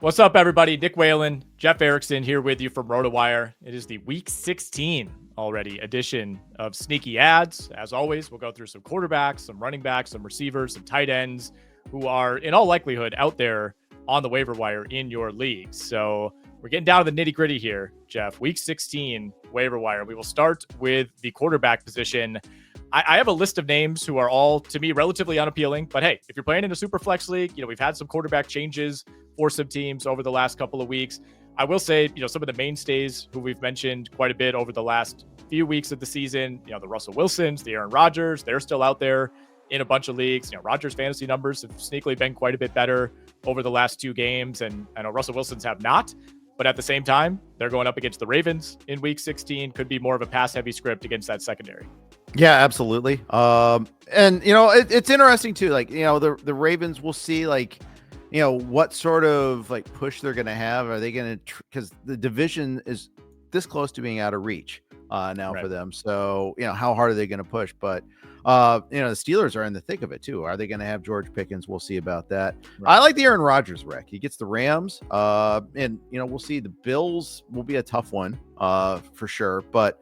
What's up, everybody? Nick Whalen, Jeff Erickson here with you from RotoWire. It is the Week 16 already edition of Sneaky Ads. As always, we'll go through some quarterbacks, some running backs, some receivers, some tight ends who are, in all likelihood, out there on the waiver wire in your leagues. So we're getting down to the nitty-gritty here, Jeff. Week 16 waiver wire. We will start with the quarterback position. I have a list of names who are all, to me, relatively unappealing. But hey, if you're playing in a super flex league, we've had some quarterback changes for some teams over the last couple of weeks. I will say, some of the mainstays who we've mentioned quite a bit over the last few weeks of the season, the Russell Wilsons, the Aaron Rodgers, they're still out there in a bunch of leagues. Rodgers' fantasy numbers have sneakily been quite a bit better over the last two games. And I know Russell Wilson's have not. But at the same time, they're going up against the Ravens in Week 16. Could be more of a pass-heavy script against that secondary. Yeah, absolutely. And it's interesting too. The Ravens, we'll see what sort of push they're going to have. Are they going to, because the division is this close to being out of reach now for them. So, how hard are they going to push? But, the Steelers are in the thick of it too. Are they going to have George Pickens? We'll see about that. Right. I like the Aaron Rodgers wreck. He gets the Rams and we'll see. The Bills will be a tough one for sure, but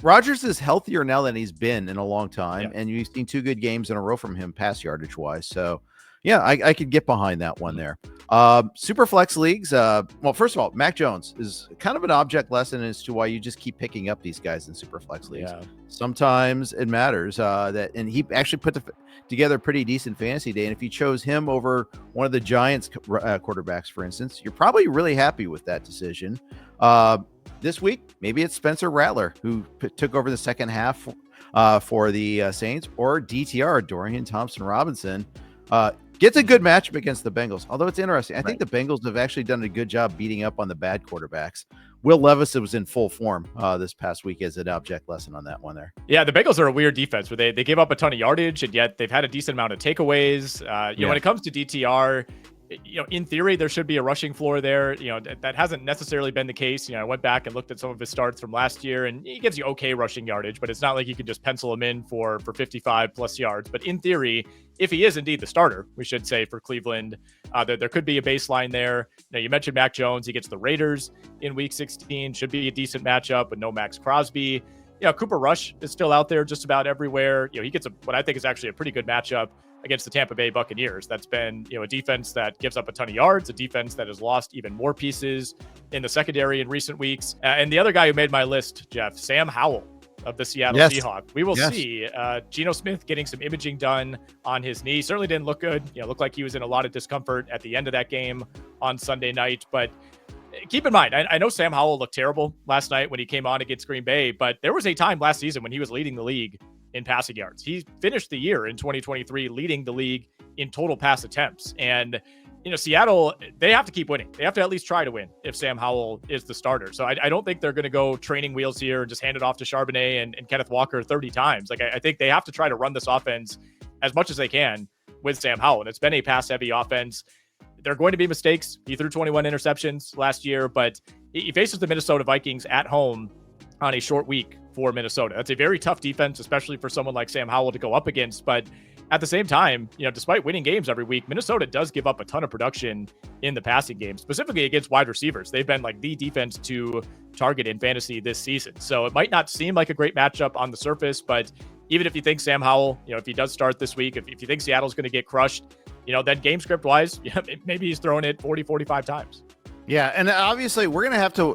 Rodgers is healthier now than he's been in a long time. And you've seen two good games in a row from him pass yardage wise. So yeah, I could get behind that one there. Super flex leagues. Well, first of all, Mac Jones is kind of an object lesson as to why you just keep picking up these guys in super flex leagues. Yeah. Sometimes it matters and he actually put together a pretty decent fantasy day. And if you chose him over one of the Giants quarterbacks, for instance, you're probably really happy with that decision. This week, maybe it's Spencer Rattler, who took over the second half for the Saints, or DTR, Dorian Thompson-Robinson. Gets a good matchup against the Bengals, although it's interesting. I think the Bengals have actually done a good job beating up on the bad quarterbacks. Will Levis was in full form this past week as an object lesson on that one there. Yeah, the Bengals are a weird defense where they give up a ton of yardage, and yet they've had a decent amount of takeaways. When it comes to DTR, in theory, there should be a rushing floor there. That hasn't necessarily been the case. I went back and looked at some of his starts from last year, and he gives you okay rushing yardage, but it's not like you can just pencil him in for 55 plus yards. But in theory, if he is indeed the starter, we should say, for Cleveland, there could be a baseline there. Now, you mentioned Mac Jones. He gets the Raiders in Week 16. Should be a decent matchup with no Max Crosby. Cooper Rush is still out there just about everywhere. He gets what I think is actually a pretty good matchup against the Tampa Bay Buccaneers. That's been, a defense that gives up a ton of yards, a defense that has lost even more pieces in the secondary in recent weeks. And the other guy who made my list, Jeff, Sam Howell of the Seattle Seahawks. We will see Geno Smith getting some imaging done on his knee. Certainly didn't look good. Looked like he was in a lot of discomfort at the end of that game on Sunday night. But keep in mind, I know Sam Howell looked terrible last night when he came on against Green Bay, but there was a time last season when he was leading the league in passing yards. He finished the year in 2023 leading the league in total pass attempts. And, Seattle, they have to keep winning. They have to at least try to win if Sam Howell is the starter. So I don't think they're going to go training wheels here and just hand it off to Charbonnet and Kenneth Walker 30 times. I think they have to try to run this offense as much as they can with Sam Howell. And it's been a pass-heavy offense. There are going to be mistakes. He threw 21 interceptions last year, but he faces the Minnesota Vikings at home on a short week for Minnesota. That's a very tough defense, especially for someone like Sam Howell to go up against. But at the same time, despite winning games every week, Minnesota does give up a ton of production in the passing game, specifically against wide receivers. They've been the defense to target in fantasy this season. So it might not seem like a great matchup on the surface, but even if you think Sam Howell, if he does start this week, if you think Seattle's going to get crushed, then game script wise, maybe he's throwing it 40, 45 times. Yeah, and obviously we're going to have to,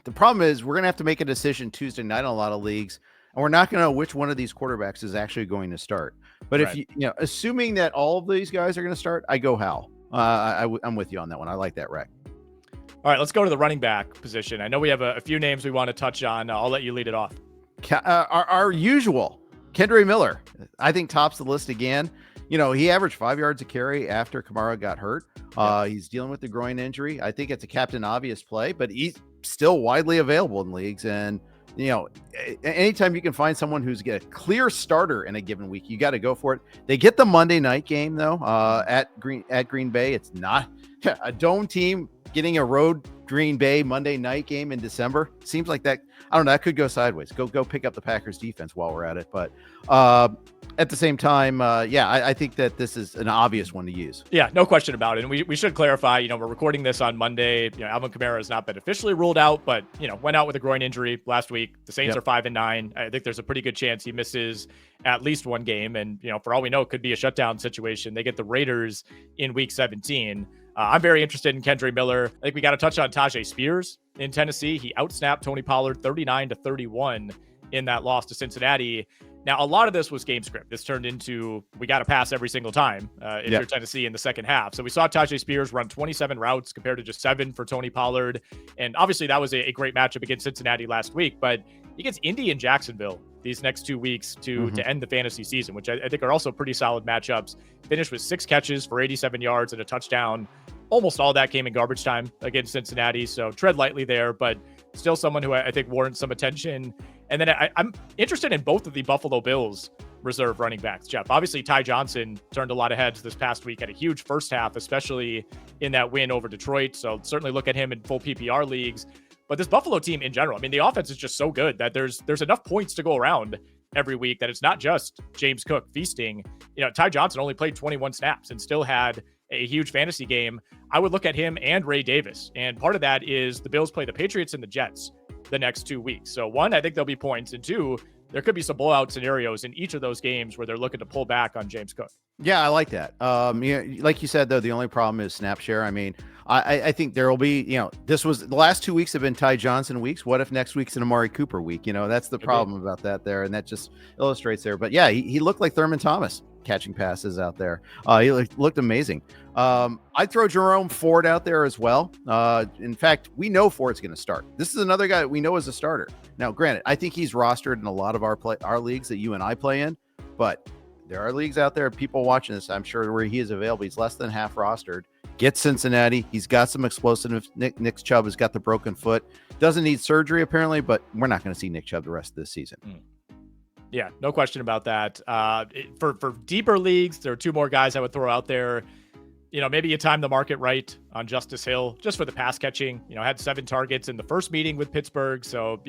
the problem is we're going to have to make a decision Tuesday night on a lot of leagues, and we're not going to know which one of these quarterbacks is actually going to start. But if assuming that all of these guys are going to start, I go Howell. I'm with you on that one. I like that rec. All right, let's go to the running back position. I know we have a few names we want to touch on. I'll let you lead it off. Our usual, Kendre Miller, I think tops the list again. He averaged 5 yards a carry after Kamara got hurt. He's dealing with the groin injury. I think it's a captain obvious play, but he's still widely available in leagues. And, anytime you can find someone who's a clear starter in a given week, you got to go for it. They get the Monday night game though, at Green Bay. It's not a dome team getting a road Green Bay Monday night game in December. Seems like that, I don't know, that could go sideways. Go pick up the Packers defense while we're at it. But at the same time, I think that this is an obvious one to use. Yeah, no question about it. And we should clarify, we're recording this on Monday. Alvin Kamara has not been officially ruled out, but, went out with a groin injury last week. The Saints are 5-9. I think there's a pretty good chance he misses at least one game. And, for all we know, it could be a shutdown situation. They get the Raiders in week 17. I'm very interested in Kendre Miller. I think we got to touch on Tyjae Spears in Tennessee. He outsnapped Tony Pollard 39-31 in that loss to Cincinnati. Now, a lot of this was game script. This turned into, we got to pass every single time if you're Tennessee in the second half. So we saw Tyjae Spears run 27 routes compared to just 7 for Tony Pollard. And obviously that was a great matchup against Cincinnati last week, but he gets Indy and Jacksonville these next 2 weeks to end the fantasy season, which I think are also pretty solid matchups. Finished with 6 catches for 87 yards and a touchdown. Almost all that came in garbage time against Cincinnati. So tread lightly there, but still someone who I think warrants some attention. And then I'm interested in both of the Buffalo Bills reserve running backs, Jeff. Obviously, Ty Johnson turned a lot of heads this past week, had a huge first half, especially in that win over Detroit. So certainly look at him in full PPR leagues. But this Buffalo team in general, I mean, the offense is just so good that there's enough points to go around every week that it's not just James Cook feasting. Ty Johnson only played 21 snaps and still had a huge fantasy game. I would look at him and Ray Davis. And part of that is the Bills play the Patriots and the Jets the next 2 weeks. So 1, I think there'll be points, and 2, there could be some blowout scenarios in each of those games where they're looking to pull back on James Cook. Yeah, I like that. Like you said, though, the only problem is snap share. I mean, I think there will be, this was the last 2 weeks have been Ty Johnson weeks. What if next week's an Amari Cooper week? That's the problem about that there. And that just illustrates there. But yeah, he looked like Thurman Thomas catching passes out there. He looked amazing. I'd throw Jerome Ford out there as well. In fact, we know Ford's going to start. This is another guy that we know as a starter. Now, granted, I think he's rostered in a lot of our leagues that you and I play in, but there are leagues out there, people watching this, I'm sure, where he is available. He's less than half rostered. Get Cincinnati. He's got some explosive. Nick Chubb has got the broken foot. Doesn't need surgery, apparently, but we're not going to see Nick Chubb the rest of this season. Yeah, no question about that. For deeper leagues, there are 2 more guys I would throw out there. Maybe you time the market right on Justice Hill just for the pass catching. Had 7 targets in the first meeting with Pittsburgh. So,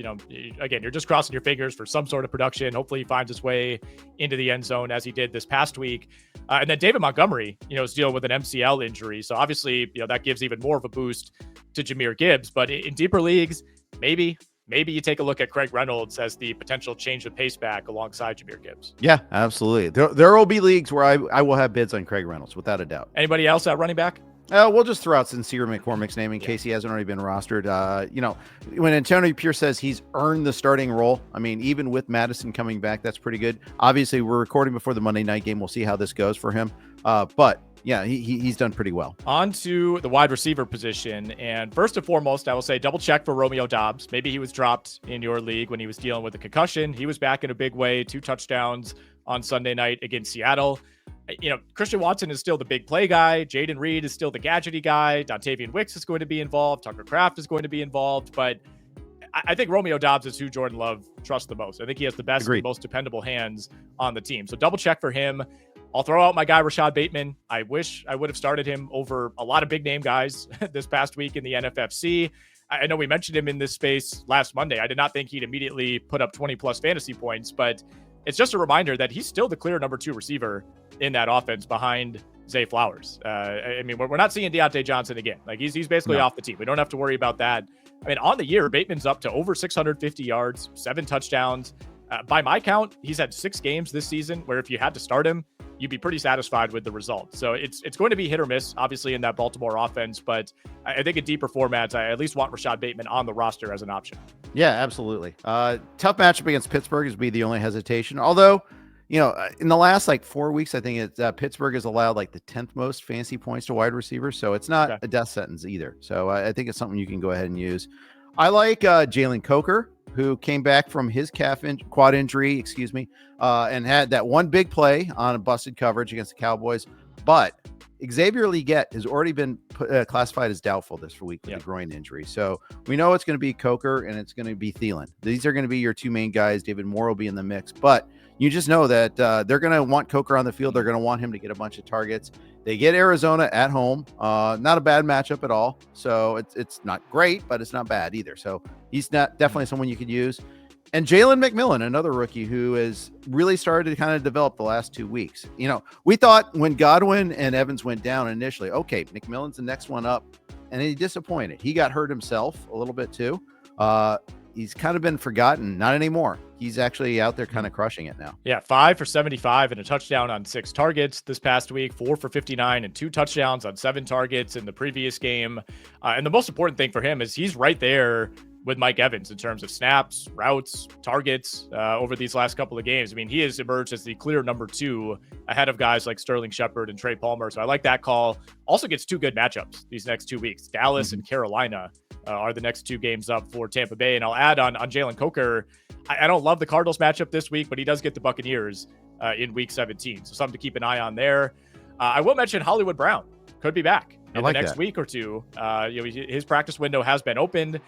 again, you're just crossing your fingers for some sort of production. Hopefully he finds his way into the end zone as he did this past week. And then David Montgomery, is dealing with an MCL injury. So obviously, that gives even more of a boost to Jahmyr Gibbs. But in deeper leagues, maybe you take a look at Craig Reynolds as the potential change of pace back alongside Jahmyr Gibbs. Yeah, absolutely. There will be leagues where I will have bids on Craig Reynolds, without a doubt. Anybody else at running back? We'll just throw out Sincere McCormick's name in case he hasn't already been rostered. When Antonio Pierce says he's earned the starting role, I mean, even with Madison coming back, that's pretty good. Obviously, we're recording before the Monday night game. We'll see how this goes for him. But yeah, he's done pretty well. On to the wide receiver position. And first and foremost, I will say double check for Romeo Doubs. Maybe he was dropped in your league when he was dealing with a concussion. He was back in a big way, 2 touchdowns on Sunday night against Seattle. Christian Watson is still the big play guy. Jaden Reed is still the gadgety guy. Dontavian Wicks is going to be involved. Tucker Kraft is going to be involved. But I think Romeo Doubs is who Jordan Love trusts the most. I think he has the best and most dependable hands on the team. So double check for him. I'll throw out my guy, Rashod Bateman. I wish I would have started him over a lot of big name guys this past week in the NFFC. I know we mentioned him in this space last Monday. I did not think he'd immediately put up 20 plus fantasy points, but it's just a reminder that he's still the clear number 2 receiver in that offense behind Zay Flowers. I mean, we're not seeing Deontay Johnson again. Like he's basically off the team. We don't have to worry about that. I mean, on the year, Bateman's up to over 650 yards, 7 touchdowns. By my count, he's had 6 games this season where if you had to start him, you'd be pretty satisfied with the result. So it's going to be hit or miss, obviously, in that Baltimore offense. But I think in deeper formats, I at least want Rashod Bateman on the roster as an option. Yeah, absolutely. Tough matchup against Pittsburgh is be the only hesitation. Although, in the last 4 weeks, I think Pittsburgh has allowed the 10th most fantasy points to wide receivers. So it's not a death sentence either. So I think it's something you can go ahead and use. I like Jalen Coker, who came back from his quad injury, and had that one big play on a busted coverage against the Cowboys. But Xavier Legette has already been classified as doubtful this week with a groin injury. So we know it's going to be Coker and it's going to be Thielen. These are going to be your 2 main guys. David Moore will be in the mix, but you just know that they're going to want Coker on the field. They're going to want him to get a bunch of targets. They get Arizona at home. Not a bad matchup at all. So it's not great, but it's not bad either. So he's not definitely someone you could use. And Jalen McMillan, another rookie who has really started to kind of develop the last 2 weeks. We thought when Godwin and Evans went down initially, okay, McMillan's the next one up, and he disappointed. He got hurt himself a little bit too. He's kind of been forgotten. Not anymore. He's actually out there kind of crushing it now. Yeah, 5 for 75 and a touchdown on 6 targets this past week, 4 for 59 and 2 touchdowns on 7 targets in the previous game. And the most important thing for him is he's right there with Mike Evans in terms of snaps, routes, targets over these last couple of games. I mean, he has emerged as the clear number 2 ahead of guys like Sterling Shepard and Trey Palmer. So I like that call. Also gets 2 good matchups these next 2 weeks. Dallas and Carolina are the next 2 games up for Tampa Bay. And I'll add on Jalen Coker. I don't love the Cardinals matchup this week, but he does get the Buccaneers in week 17. So something to keep an eye on there. I will mention Hollywood Brown could be back in the next week or two. His practice window has been opened.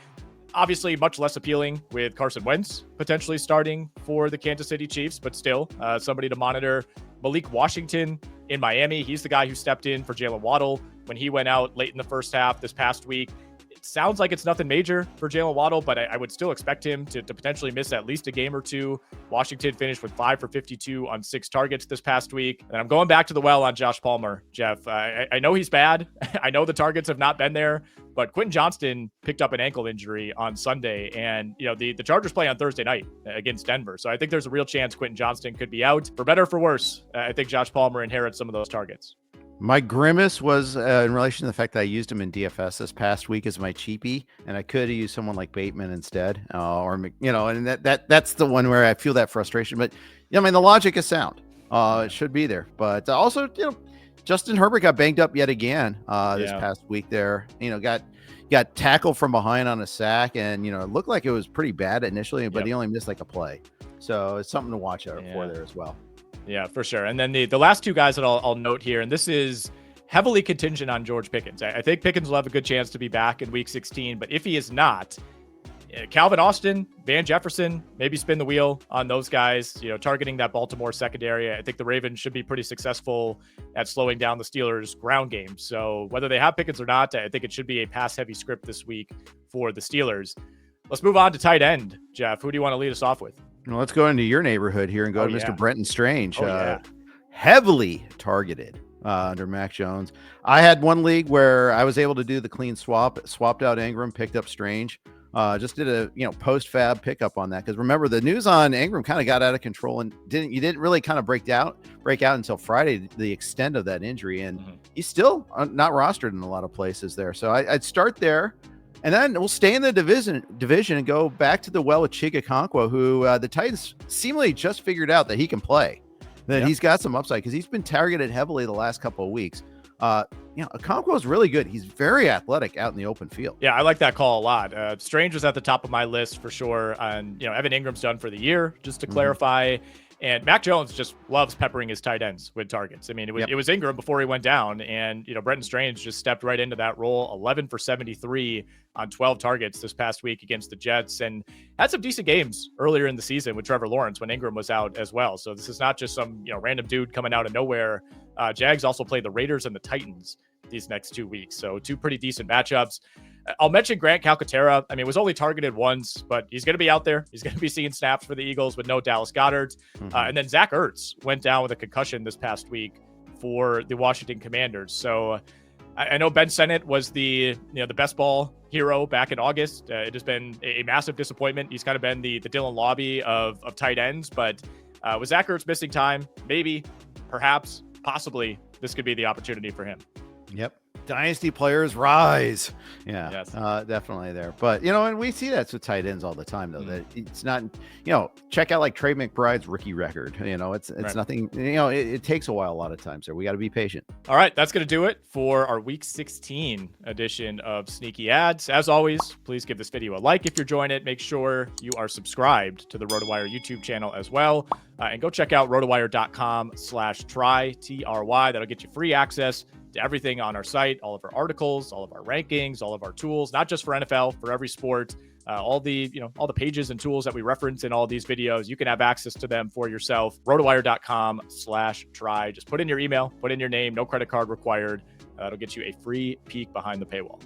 Obviously, much less appealing with Carson Wentz potentially starting for the Kansas City Chiefs, but still somebody to monitor. Malik Washington in Miami. He's the guy who stepped in for Jalen Waddle when he went out late in the first half this past week. It sounds like it's nothing major for Jalen Waddle, but I would still expect him to potentially miss at least a game or two. Washington finished with 5 for 52 on 6 targets this past week. And I'm going back to the well on Josh Palmer, Jeff. I know he's bad. I know the targets have not been there, but Quentin Johnston picked up an ankle injury on Sunday, and the Chargers play on Thursday night against Denver. So I think there's a real chance Quentin Johnston could be out. For better or for worse, I think Josh Palmer inherits some of those targets. My grimace was in relation to the fact that I used him in DFS this past week as my cheapie, and I could have used someone like Bateman instead, and that's the one where I feel that frustration. But the logic is sound. It should be there, but also Justin Herbert got banged up yet again this past week. There, got tackled from behind on a sack, and it looked like it was pretty bad initially, but he only missed like a play. So it's something to watch out for there as well. Yeah, for sure. And then the last 2 guys that I'll note here, and this is heavily contingent on George Pickens. I think Pickens will have a good chance to be back in week 16, but if he is not, Calvin Austin, Van Jefferson, maybe spin the wheel on those guys, targeting that Baltimore secondary. I think the Ravens should be pretty successful at slowing down the Steelers' ground game. So whether they have Pickens or not, I think it should be a pass-heavy script this week for the Steelers. Let's move on to tight end, Jeff. Who do you want to lead us off with? Well, let's go into your neighborhood here and go to Mr. Brenton Strange. Heavily targeted under Mac Jones. I had one league where I was able to do the clean swap, swapped out Ingram, picked up Strange. Just did a post fab pickup on that, because remember the news on Ingram kind of got out of control, and didn't really kind of break out until Friday, the extent of that injury, and he's still not rostered in a lot of places there. So I'd start there. And then we'll stay in the division and go back to the well with Chig Okonkwo, who the Titans seemingly just figured out that he can play, that he's got some upside because he's been targeted heavily the last couple of weeks. Okonkwo is really good. He's very athletic out in the open field. Yeah, I like that call a lot. Strange was at the top of my list for sure. And, Evan Ingram's done for the year, just to clarify. And Mac Jones just loves peppering his tight ends with targets. I mean, it was Ingram before he went down, and Brenton Strange just stepped right into that role. 11 for 73 on 12 targets this past week against the Jets, and had some decent games earlier in the season with Trevor Lawrence when Ingram was out as well. So this is not just some random dude coming out of nowhere. Jags also play the Raiders and the Titans these next 2 weeks, so 2 pretty decent matchups. I'll mention Grant Calcaterra. I mean, was only targeted once, but he's going to be out there. He's going to be seeing snaps for the Eagles with no Dallas Goedert. And then Zach Ertz went down with a concussion this past week for the Washington Commanders. So I know Ben Sinnott was the best ball hero back in August. It has been a massive disappointment. He's kind of been the Dylan Lobby of tight ends, but with Zach Ertz missing time, maybe, perhaps, possibly, this could be the opportunity for him. Yep. Dynasty players rise. Yeah, yes. Definitely there. But, and we see that with tight ends all the time, though, that it's not, check out like Trey McBride's rookie record. It's right. Nothing, it takes a while a lot of times. So we got to be patient. All right. That's going to do it for our week 16 edition of Sneaky Ads. As always, please give this video a like if you're enjoying it. Make sure you are subscribed to the RotoWire YouTube channel as well. And go check out rotowire.com/try, TRY. That'll get you free access to everything on our site, all of our articles, all of our rankings, all of our tools, not just for NFL, for every sport, all the pages and tools that we reference in all these videos. You can have access to them for yourself. rotowire.com/try. Just put in your email, put in your name, no credit card required. It'll get you a free peek behind the paywall.